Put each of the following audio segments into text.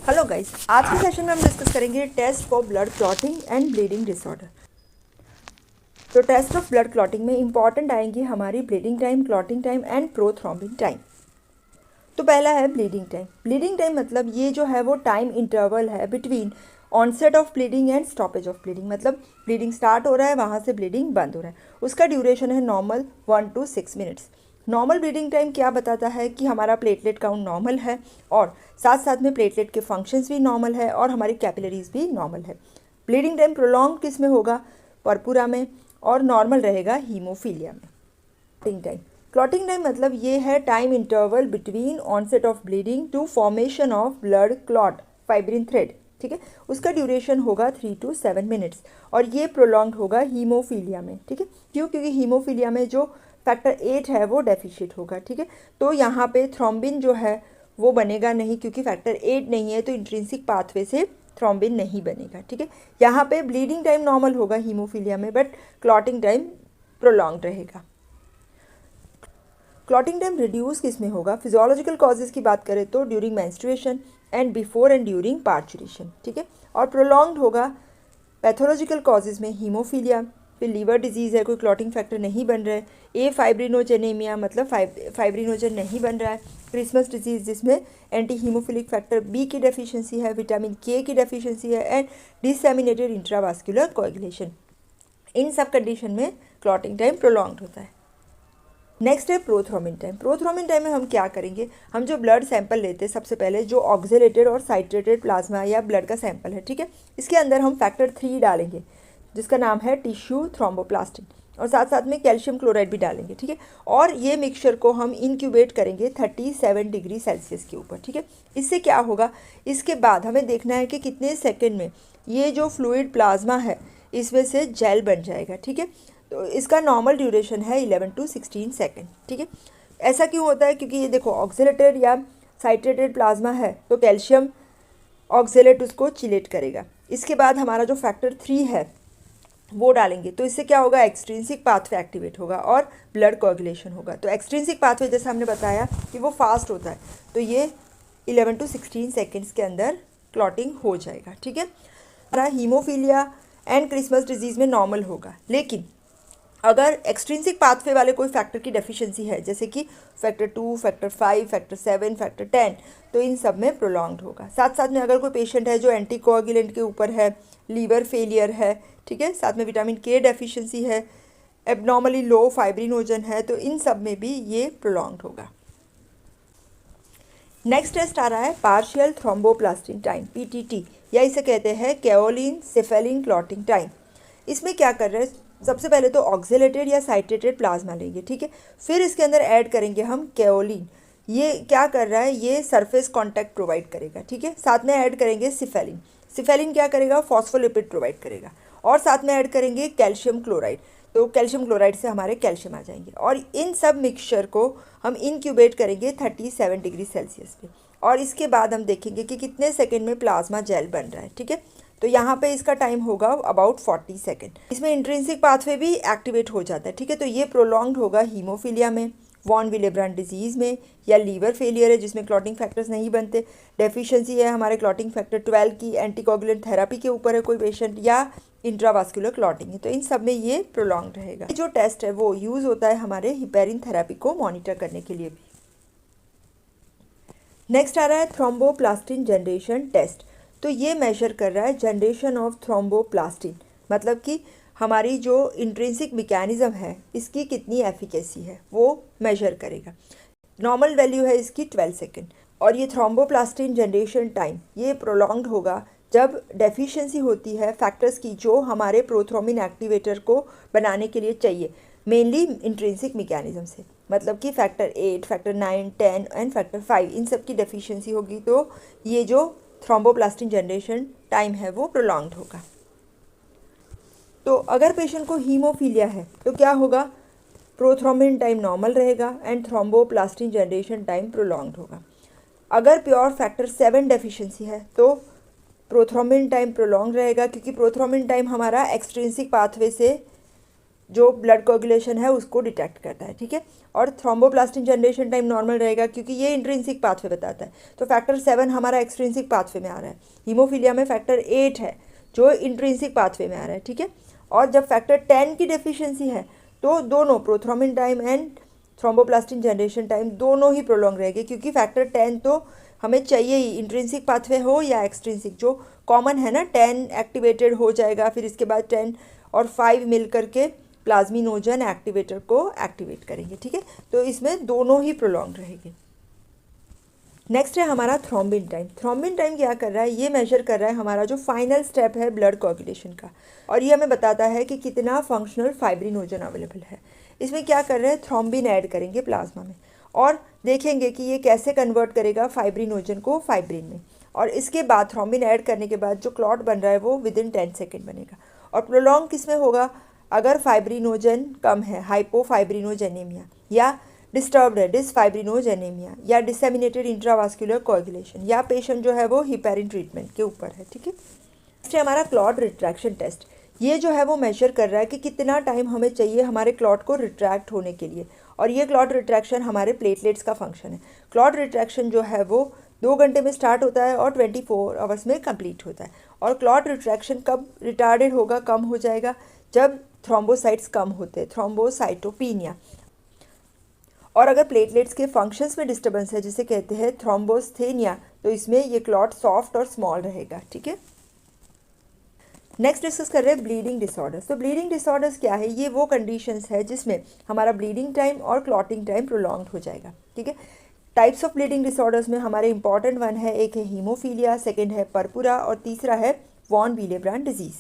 Hello guys, आज के session में हम डिस्कस करेंगे test for blood clotting and bleeding disorder. तो टेस्ट ऑफ ब्लड क्लॉटिंग में इंपॉर्टेंट आएंगी हमारी bleeding time, clotting time and prothrombin time. तो पहला है ब्लीडिंग टाइम। ब्लीडिंग टाइम मतलब ये जो है वो टाइम इंटरवल है between onset of bleeding and stoppage of bleeding. मतलब ब्लीडिंग स्टार्ट हो रहा है, वहाँ से ब्लीडिंग बंद हो रहा है, उसका ड्यूरेशन है normal 1 to 6 minutes. Normal bleeding time क्या बताता है कि हमारा प्लेटलेट काउंट नॉर्मल है और साथ साथ में प्लेटलेट के फंक्शंस भी नॉर्मल है और हमारी कैपिलरीज भी नॉर्मल है। ब्लीडिंग टाइम प्रोलॉन्ग किस में होगा? पर्पुरा में, और नॉर्मल रहेगा हीमोफीलिया में। क्लॉटिंग टाइम, क्लॉटिंग टाइम मतलब ये है time interval between onset of bleeding to formation of blood clot fibrin thread. ठीक है, उसका ड्यूरेशन होगा 3 to 7 मिनट्स और ये प्रोलॉन्ग होगा हीमोफीलिया में। ठीक है, क्यों? क्योंकि हीमोफीलिया में जो फैक्टर 8 है वो डेफिशिएट होगा। ठीक है, तो यहाँ पे थ्रोम्बिन जो है वो बनेगा नहीं, क्योंकि फैक्टर 8 नहीं है तो इंट्रिंसिक पाथवे से थ्रोम्बिन नहीं बनेगा। ठीक है, यहाँ पे ब्लीडिंग टाइम नॉर्मल होगा हीमोफीलिया में, बट क्लॉटिंग टाइम प्रोलॉन्ग रहेगा। क्लॉटिंग टाइम रिड्यूस किस में होगा? फिजियोलॉजिकल कॉजेज़ की बात करें तो during menstruation and before and during parturition. ठीक है, और प्रोलॉन्ग्ड होगा पैथोलॉजिकल कॉजेज़ में हीमोफीलिया, फिर लीवर डिजीज़ है, कोई क्लॉटिंग फैक्टर नहीं बन रहा है, ए फाइब्रिनोजेनेमिया मतलब फाइब्रिनोजन नहीं बन रहा है, क्रिसमस डिजीज़ जिसमें एंटी हीमोफिलिक फैक्टर बी की डेफिशिएंसी है, विटामिन के की डेफिशिएंसी है, एंड डिसएमिनेटेड इंट्रावास्कुलर कोएगुलेशन। इन सब कंडीशन में क्लॉटिंग टाइम प्रोलॉन्ग्ड होता है। नेक्स्ट है प्रोथ्रोम्बिन टाइम। प्रोथ्रोम्बिन टाइम में हम क्या करेंगे? हम जो ब्लड सैंपल लेते हैं सबसे पहले जो ऑक्सिलेटेड और साइट्रेटेड प्लाज्मा या ब्लड का सैंपल है, ठीक है, इसके अंदर हम फैक्टर 3 डालेंगे जिसका नाम है टिश्यू थ्रोम्बोप्लास्टिन, और साथ साथ में कैल्शियम क्लोराइड भी डालेंगे। ठीक है, और ये मिक्सचर को हम इनक्यूबेट करेंगे 37 डिग्री सेल्सियस के ऊपर। ठीक है, इससे क्या होगा? इसके बाद हमें देखना है कि कितने सेकेंड में ये जो फ्लूइड प्लाज्मा है इसमें से जेल बन जाएगा। ठीक है, तो इसका नॉर्मल ड्यूरेशन है 11 to 16 सेकेंड। ठीक है, ऐसा क्यों होता है? क्योंकि ये देखो ऑक्सिलेटेड या साइट्रेटेड प्लाज्मा है तो कैल्शियम ऑक्सिलेट उसको चिलेट करेगा। इसके बाद हमारा जो फैक्टर 3 है वो डालेंगे, तो इससे क्या होगा? एक्सट्रिंसिक पाथवे एक्टिवेट होगा और ब्लड कोएगुलेशन होगा। तो एक्सट्रिंसिक पाथवे जैसे हमने बताया कि वो फास्ट होता है, तो ये 11 to 16 सेकेंड्स के अंदर क्लॉटिंग हो जाएगा। ठीक है, हमारा हीमोफीलिया एंड क्रिसमस डिजीज़ में नॉर्मल होगा, लेकिन अगर एक्सट्रिंसिक पाथवे वाले कोई फैक्टर की डेफिशिएंसी है जैसे कि फैक्टर 2, फैक्टर 5, फैक्टर 7, फैक्टर 10, तो इन सब में प्रोलॉन्ग्ड होगा। साथ साथ में अगर कोई पेशेंट है जो एंटीकोएगुलेंट के ऊपर है, लीवर फेलियर है, ठीक है, साथ में विटामिन के डेफिशिएंसी है, एबनॉर्मली लो फाइब्रिनोजन है, तो इन सब में भी ये प्रोलॉन्ग्ड होगा। नेक्स्ट टेस्ट आ रहा है पार्शियल थ्रोम्बोप्लास्टिन टाइम, पीटीटी, या इसे कहते हैं केओलिन सेफेलिन क्लॉटिंग टाइम। इसमें क्या कर रहे हैं? सबसे पहले तो ऑक्सिलेटेड या साइट्रेटेड प्लाज्मा लेंगे, ठीक है, फिर इसके अंदर ऐड करेंगे हम केओलिन। ये क्या कर रहा है? ये सरफेस कांटेक्ट प्रोवाइड करेगा। ठीक है, साथ में ऐड करेंगे सिफेलिन। सिफेलिन क्या करेगा? फॉस्फोलिपिड प्रोवाइड करेगा, और साथ में ऐड करेंगे कैल्शियम क्लोराइड, तो कैल्शियम क्लोराइड से हमारे कैल्शियम आ जाएंगे, और इन सब मिक्सचर को हम इनक्यूबेट करेंगे 37 डिग्री सेल्सियस पे, और इसके बाद हम देखेंगे कि कितने सेकेंड में प्लाज्मा जेल बन रहा है। ठीक है, तो यहाँ पे इसका टाइम होगा अबाउट 40 सेकेंड। इसमें इंट्रिंसिक पाथवे भी एक्टिवेट हो जाता है। ठीक है, तो ये प्रोलॉन्ग्ड होगा हीमोफीलिया में, वॉन विलेब्रांड डिजीज़ में, या लीवर फेलियर है जिसमें क्लॉटिंग फैक्टर्स नहीं बनते, डेफिशिएंसी है हमारे क्लॉटिंग फैक्टर 12 की, एंटीकोगुलेंट थेरेपी के ऊपर है कोई पेशेंट, या इंट्रावास्कुलर क्लॉटिंग है, तो इन सब में ये प्रोलॉन्ग्ड रहेगा। जो टेस्ट है वो यूज़ होता है हमारे हिपेरिन थेरेपी को मॉनिटर करने के लिए भी। नेक्स्ट आ रहा है थ्रोम्बोप्लास्टिन जनरेशन टेस्ट। तो ये मेजर कर रहा है जनरेशन ऑफ थ्रोम्बोप्लास्टिन, मतलब कि हमारी जो इंट्रिंसिक मैकेनिज्म है इसकी कितनी एफिकेसी है वो मेजर करेगा। नॉर्मल वैल्यू है इसकी 12 सेकेंड, और ये थ्रोम्बोप्लास्टिन जनरेशन टाइम ये प्रोलॉन्ग्ड होगा जब डेफिशिएंसी होती है फैक्टर्स की जो हमारे प्रोथ्रोम्बिन एक्टिवेटर को बनाने के लिए चाहिए, मेनली इंट्रिंसिक मैकेनिज्म से, मतलब कि फैक्टर 8, फैक्टर 9, 10 एंड फैक्टर 5, इन सब की डेफिशिएंसी होगी, तो ये जो थ्रोम्बोप्लास्टिन जनरेशन टाइम है वो प्रोलॉन्ग्ड होगा। तो अगर पेशेंट को हीमोफीलिया है तो क्या होगा? प्रोथ्रोम्बिन टाइम नॉर्मल रहेगा and thromboplastin generation time prolonged होगा। अगर प्योर फैक्टर 7 डेफिशिएंसी है तो प्रोथ्रोम्बिन टाइम प्रोलॉन्ग रहेगा, क्योंकि प्रोथ्रोम्बिन टाइम हमारा एक्सट्रिंसिक पाथवे से जो ब्लड कोगुलेशन है उसको डिटेक्ट करता है, ठीक है। और थ्रोम्बोप्लास्टिन जनरेशन टाइम नॉर्मल रहेगा क्योंकि ये इंट्रिंसिक पाथवे बताता है। तो फैक्टर 7 हमारा एक्सट्रिंसिक पाथवे में आ रहा है। हीमोफीलिया में फैक्टर 8 है जो इंट्रिंसिक पाथवे में आ रहा है, ठीक है। और जब फैक्टर 10 की डेफिशिएंसी है तो दोनों prothrombin time and thromboplastin generation time दोनों ही प्रोलॉन्ग रहेंगे, क्योंकि फैक्टर 10 तो हमें चाहिए ही, इंट्रिंसिक पाथवे हो या एक्सट्रिंसिक, जो कॉमन है ना, 10 एक्टिवेटेड हो जाएगा, फिर इसके बाद 10 और 5 मिल करके प्लाज्मिनोजन एक्टिवेटर को एक्टिवेट करेंगे, ठीक है। तो इसमें दोनों ही प्रोलॉन्ग रहेंगे। नेक्स्ट है हमारा थ्रोम्बिन टाइम। थ्रोम्बिन टाइम क्या कर रहा है, ये मेजर कर रहा है हमारा जो फाइनल स्टेप है ब्लड कोगुलेशन का, और ये हमें बताता है कि कितना फंक्शनल फाइब्रिनोजन अवेलेबल है। इसमें क्या कर रहे हैं, थ्रोम्बिन ऐड करेंगे प्लाज्मा में और देखेंगे कि ये कैसे कन्वर्ट करेगा फाइब्रिनोजन को फाइब्रिन में। और इसके बाद थ्रोम्बिन ऐड करने के बाद जो क्लॉट बन रहा है वो विदिन 10 सेकेंड बनेगा। और प्रोलॉन्ग किस में होगा, अगर फाइब्रिनोजन कम है, हाइपोफाइब्रिनोजेनेमिया, या डिस्टर्ब्ड है, डिसफाइब्रिनोजेनेमिया, या डिसेमिनेटेड इंट्रावास्कुलर कोगुलेशन, या पेशेंट जो है वो हिपेरिन ट्रीटमेंट के ऊपर है, ठीक है। नेक्स्ट है हमारा क्लॉट रिट्रैक्शन टेस्ट। ये जो है वो मेजर कर रहा है कि कितना टाइम हमें चाहिए हमारे क्लॉट को रिट्रैक्ट होने के लिए। और ये क्लॉट रिट्रैक्शन हमारे प्लेटलेट्स का फंक्शन है। क्लॉट रिट्रैक्शन जो है वो 2 घंटे में स्टार्ट होता है और 24 आवर्स में कंप्लीट होता है। और क्लॉट रिट्रैक्शन कब रिटार्डेड होगा, कम हो जाएगा, जब थ्रोम्बोसाइट्स कम होते हैं, थ्रोम्बोसाइटोपिनिया। और अगर प्लेटलेट्स के फंक्शंस में डिस्टर्बेंस है, जिसे कहते हैं थ्रोम्बोस्थेनिया, तो इसमें ये क्लॉट सॉफ्ट और स्मॉल रहेगा, ठीक है। नेक्स्ट डिस्कस कर रहे हैं ब्लीडिंग डिसऑर्डर्स। तो ब्लीडिंग डिसऑर्डर्स क्या है, ये वो कंडीशंस है जिसमें हमारा ब्लीडिंग टाइम और क्लॉटिंग टाइम प्रोलॉन्ग्ड हो जाएगा, ठीक है। टाइप्स ऑफ ब्लीडिंग डिसऑर्डर्स में हमारे इंपॉर्टेंट वन है, एक है हीमोफीलिया, सेकेंड है पर्पुरा और तीसरा है वॉन विलेब्रांड डिजीज।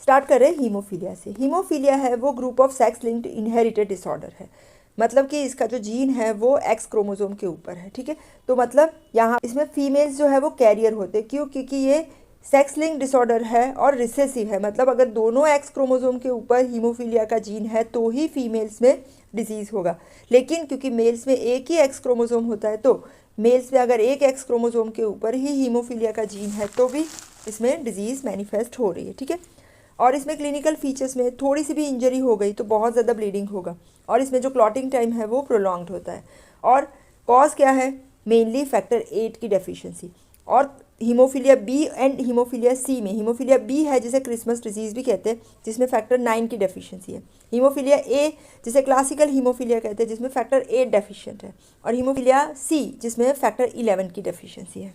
स्टार्ट कर रहे हैं हीमोफीलिया से। हीमोफीलिया है वो group of sex linked inherited disorder है, मतलब कि इसका जो जीन है वो एक्स क्रोमोसोम के ऊपर है, ठीक है। तो मतलब यहाँ इसमें फीमेल्स जो है वो कैरियर होते, क्यों, क्योंकि ये सेक्स लिंक डिसऑर्डर है और रिसेसिव है, मतलब अगर दोनों एक्स क्रोमोसोम के ऊपर हीमोफीलिया का जीन है तो ही फीमेल्स में डिजीज़ होगा। लेकिन क्योंकि मेल्स में एक ही एक्स क्रोमोसोम होता है, तो मेल्स में अगर एक एक्स क्रोमोसोम के ऊपर ही हीमोफीलिया का जीन है तो भी इसमें डिजीज़ मैनिफेस्ट हो रही है, ठीक है। और इसमें क्लिनिकल फीचर्स में थोड़ी सी भी इंजरी हो गई तो बहुत ज़्यादा ब्लीडिंग होगा, और इसमें जो क्लॉटिंग टाइम है वो प्रोलॉन्ग्ड होता है। और कॉज क्या है, मेनली फैक्टर 8 की डेफिशिएंसी। और हीमोफीलिया बी एंड हीमोफीलिया सी में हीमोफीलिया बी है जिसे क्रिसमस डिजीज़ भी कहते हैं, जिसमें फैक्टर 9 की डेफिशिएंसी है। हीमोफीलिया ए जिसे क्लासिकल हीमोफीलिया कहते हैं, जिसमें फैक्टर 8 डेफिशिएंट है। और हीमोफीलिया सी जिसमें फैक्टर 11 की डेफिशिएंसी है।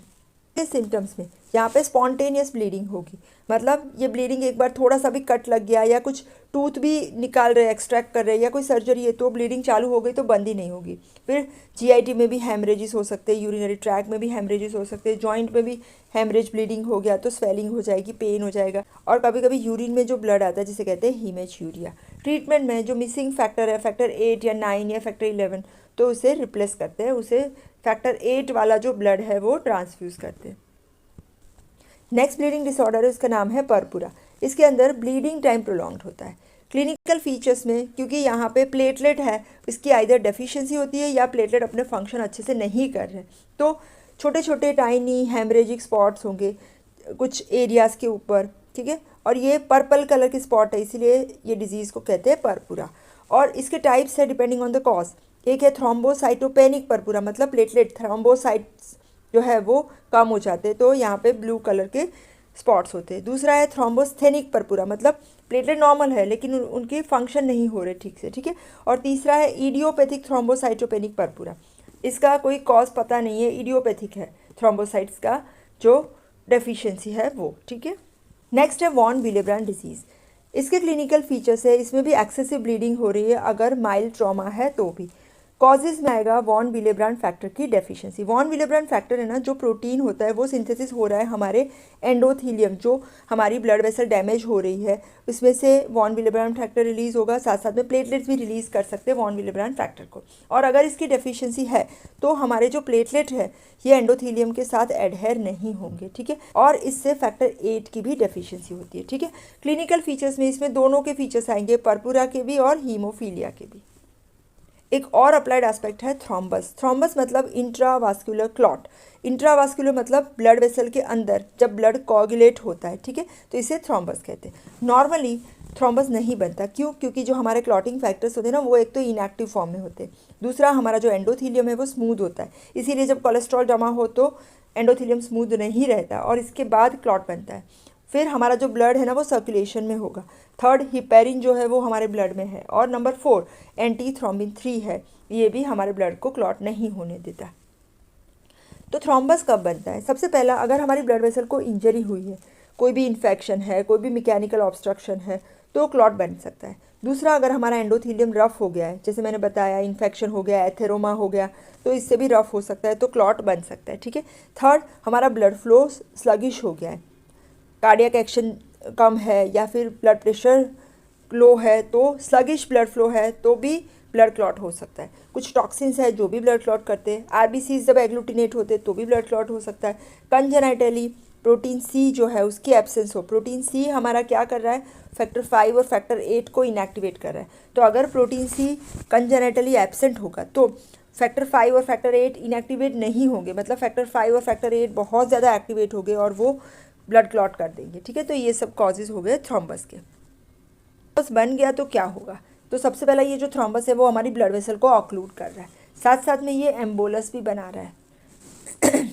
सिम्टम्स में यहाँ पे स्पॉन्टेनियस ब्लीडिंग होगी, मतलब ये ब्लीडिंग एक बार थोड़ा सा भी कट लग गया या कुछ टूथ भी निकाल रहे, एक्सट्रैक्ट कर रहे हैं, या कोई सर्जरी है तो ब्लीडिंग चालू हो गई तो बंद ही नहीं होगी। फिर जीआईटी में भी हेमरेजेस हो सकते हैं, यूरिनरी ट्रैक में भी हेमरेजेस हो सकते हैं, जॉइंट में भी हेमरेज ब्लीडिंग हो गया तो स्वेलिंग हो जाएगी, पेन हो जाएगा। और कभी कभी यूरिन में जो ब्लड आता है जिसे कहते हैं हीमेच्यूरिया। ट्रीटमेंट में जो मिसिंग फैक्टर है, फैक्टर 8 या 9 या फैक्टर 11, तो उसे रिप्लेस करते हैं, उसे फैक्टर 8 वाला जो ब्लड है वो ट्रांसफ्यूज़ करते हैं। नेक्स्ट ब्लीडिंग डिसऑर्डर है, उसका नाम है पर्पुरा। इसके अंदर ब्लीडिंग टाइम प्रोलॉन्ग्ड होता है। क्लिनिकल फीचर्स में क्योंकि यहाँ पे प्लेटलेट है, इसकी आइदर डेफिशिएंसी होती है या प्लेटलेट अपने फंक्शन अच्छे से नहीं कर रहे, तो छोटे छोटे टाइनी हेमरेजिक स्पॉट्स होंगे कुछ एरियाज़ के ऊपर, ठीक है। और ये पर्पल कलर की स्पॉट है, इसीलिए ये डिजीज़ को कहते हैं पर्पुरा। और इसके टाइप्स है डिपेंडिंग ऑन द कॉज। एक है थ्रोम्बोसाइटोपेनिक पर्पुरा, मतलब प्लेटलेट थ्रोम्बोसाइट्स जो है वो कम हो जाते हैं, तो यहाँ पे ब्लू कलर के स्पॉट्स होते हैं। दूसरा है थ्रोम्बोस्थेनिक पर्पुरा, मतलब प्लेटलेट नॉर्मल है लेकिन उनके फंक्शन नहीं हो रहे ठीक से, ठीक है। और तीसरा है इडियोपैथिक थ्रोम्बोसाइटोपेनिक पर्पुरा। इसका कोई कॉज पता नहीं है, इडियोपैथिक है थ्रोम्बोसाइट्स का जो डेफिशिएंसी है वो, ठीक है। नेक्स्ट है वॉन विलेब्रांड डिजीज़। इसके क्लिनिकल फीचर्स है, इसमें भी एक्सेसिव ब्लीडिंग हो रही है, अगर माइल्ड ट्रॉमा है तो भी। कॉजेज में आएगा वॉन विलेब्रांड फैक्टर की डेफिशिएंसी। वॉन विलेब्रांड फैक्टर है ना, जो प्रोटीन होता है वो सिंथेसिस हो रहा है हमारे एंडोथीलियम, जो हमारी ब्लड वेसल डैमेज हो रही है, उसमें से वॉन विलेब्रांड फैक्टर रिलीज़ होगा, साथ साथ में प्लेटलेट्स भी रिलीज़ कर सकते हैं वॉन विलेब्रांड फैक्टर को। और अगर इसकी डेफिशिएंसी है तो हमारे जो प्लेटलेट है ये एंडोथीलियम के साथ एडहेर नहीं होंगे, ठीक है। और इससे फैक्टर 8 की भी डेफिशिएंसी होती है, ठीक है। क्लिनिकल फीचर्स में इसमें दोनों के फीचर्स आएंगे, पर्पुरा के भी और हीमोफीलिया के भी। एक और अप्लाइड एस्पेक्ट है थ्रोम्बस। थ्रोम्बस मतलब इंट्रावास्कुलर क्लॉट। इंट्रावास्कुलर मतलब ब्लड वेसल के अंदर जब ब्लड कोगुलेट होता है, ठीक है, तो इसे थ्रोम्बस कहते हैं। नॉर्मली थ्रोम्बस नहीं बनता, क्यों? क्योंकि जो हमारे क्लॉटिंग फैक्टर्स होते हैं ना, वो एक तो इनएक्टिव फॉर्म में होते हैं, दूसरा हमारा जो एंडोथीलियम है वो स्मूथ होता है, इसीलिए जब कोलेस्ट्रॉल जमा हो तो एंडोथीलियम स्मूथ नहीं रहता और इसके बाद क्लॉट बनता है। फिर हमारा जो ब्लड है ना वो सर्कुलेशन में होगा। थर्ड, हिपेरिन जो है वो हमारे ब्लड में है। और नंबर 4 एंटी थ्रोम्बिन 3 है, ये भी हमारे ब्लड को क्लॉट नहीं होने देता। तो थ्रोम्बस कब बनता है? सबसे पहला, अगर हमारी ब्लड वेसल को इंजरी हुई है, कोई भी इन्फेक्शन है, कोई भी मैकेनिकल ऑब्स्ट्रक्शन है, तो क्लॉट बन सकता है। दूसरा, अगर हमारा एंडोथीलियम रफ हो गया है, जैसे मैंने बताया इन्फेक्शन हो गया, एथेरोमा हो गया, तो इससे भी रफ हो सकता है, तो क्लॉट बन सकता है, ठीक है। थर्ड, हमारा ब्लड फ्लो स्लगिश हो गया है, कार्डियक एक्शन कम है, या फिर ब्लड प्रेशर लो है, तो स्लगिश ब्लड फ्लो है, तो भी ब्लड क्लॉट हो सकता है। कुछ टॉक्सिन्स है जो भी ब्लड क्लॉट करते हैं। आरबीसीज जब एग्लूटिनेट होते हैं तो भी ब्लड क्लॉट हो सकता है। कंजेनाइटली प्रोटीन सी जो है उसकी एब्सेंस हो, प्रोटीन सी हमारा क्या कर रहा है, फैक्टर 5 और फैक्टर 8 को इनएक्टिवेट कर रहा है, तो अगर प्रोटीन सी कंजेनाइटली एब्सेंट होगा तो फैक्टर 5 और फैक्टर 8 इनएक्टिवेट नहीं होंगे, मतलब फैक्टर 5 और फैक्टर 8 बहुत ज़्यादा एक्टिवेट हो गए और वो ब्लड क्लॉट कर देंगे, ठीक है। तो ये सब कॉजेज़ हो गए थ्रोम्बस के। थ्रोम्बस बन गया तो क्या होगा? तो सबसे पहला ये जो थ्रोम्बस है वो हमारी ब्लड वेसल को ऑक्लूड कर रहा है, साथ साथ में ये एम्बोलस भी बना रहा है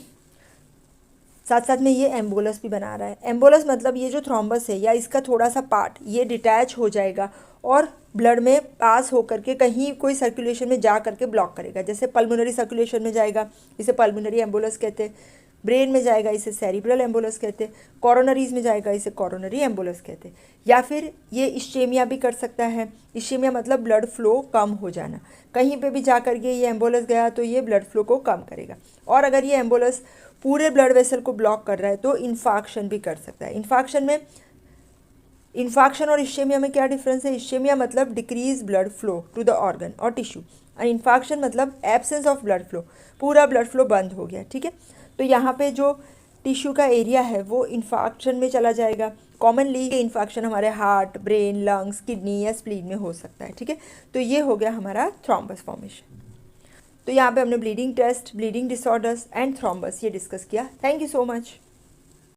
साथ साथ में ये एम्बोलस भी बना रहा है। एम्बोलस मतलब ये जो थ्रोम्बस है या इसका थोड़ा सा पार्ट ये डिटैच हो जाएगा और ब्लड में पास होकर के कहीं कोई सर्कुलेशन में जा करके ब्लॉक करेगा। जैसे पल्मोनरी सर्कुलेशन में जाएगा, इसे पल्मोनरी एम्बोलस कहते हैं। ब्रेन में जाएगा, इसे सेरिब्रल एम्बोलस कहते हैं। कोरोनरीज में जाएगा, इसे कोरोनरी एम्बोलस कहते हैं। या फिर ये इश्चेमिया भी कर सकता है। इश्चेमिया मतलब ब्लड फ्लो कम हो जाना, कहीं पे भी जा करके ये एम्बोलस गया तो ये ब्लड फ्लो को कम करेगा। और अगर ये एम्बोलस पूरे ब्लड वेसल को ब्लॉक कर रहा है तो इन्फाक्शन भी कर सकता है। इन्फाक्शन और इश्चेमिया में क्या डिफरेंस है? इश्चेमिया मतलब decrease blood flow to the organ और टिश्यू, और इन्फाक्शन मतलब एब्सेंस ऑफ ब्लड फ्लो, पूरा ब्लड फ्लो बंद हो गया, ठीक है। तो यहाँ पे जो टिश्यू का एरिया है वो इन्फाक्शन में चला जाएगा। कॉमनली ये इन्फाक्शन हमारे हार्ट, ब्रेन, लंग्स, किडनी या स्प्लीन में हो सकता है, ठीक है। तो ये हो गया हमारा थ्रोम्बस फॉर्मेशन। तो यहाँ पे हमने bleeding test, bleeding disorders and thrombus ये डिस्कस किया। Thank you so much.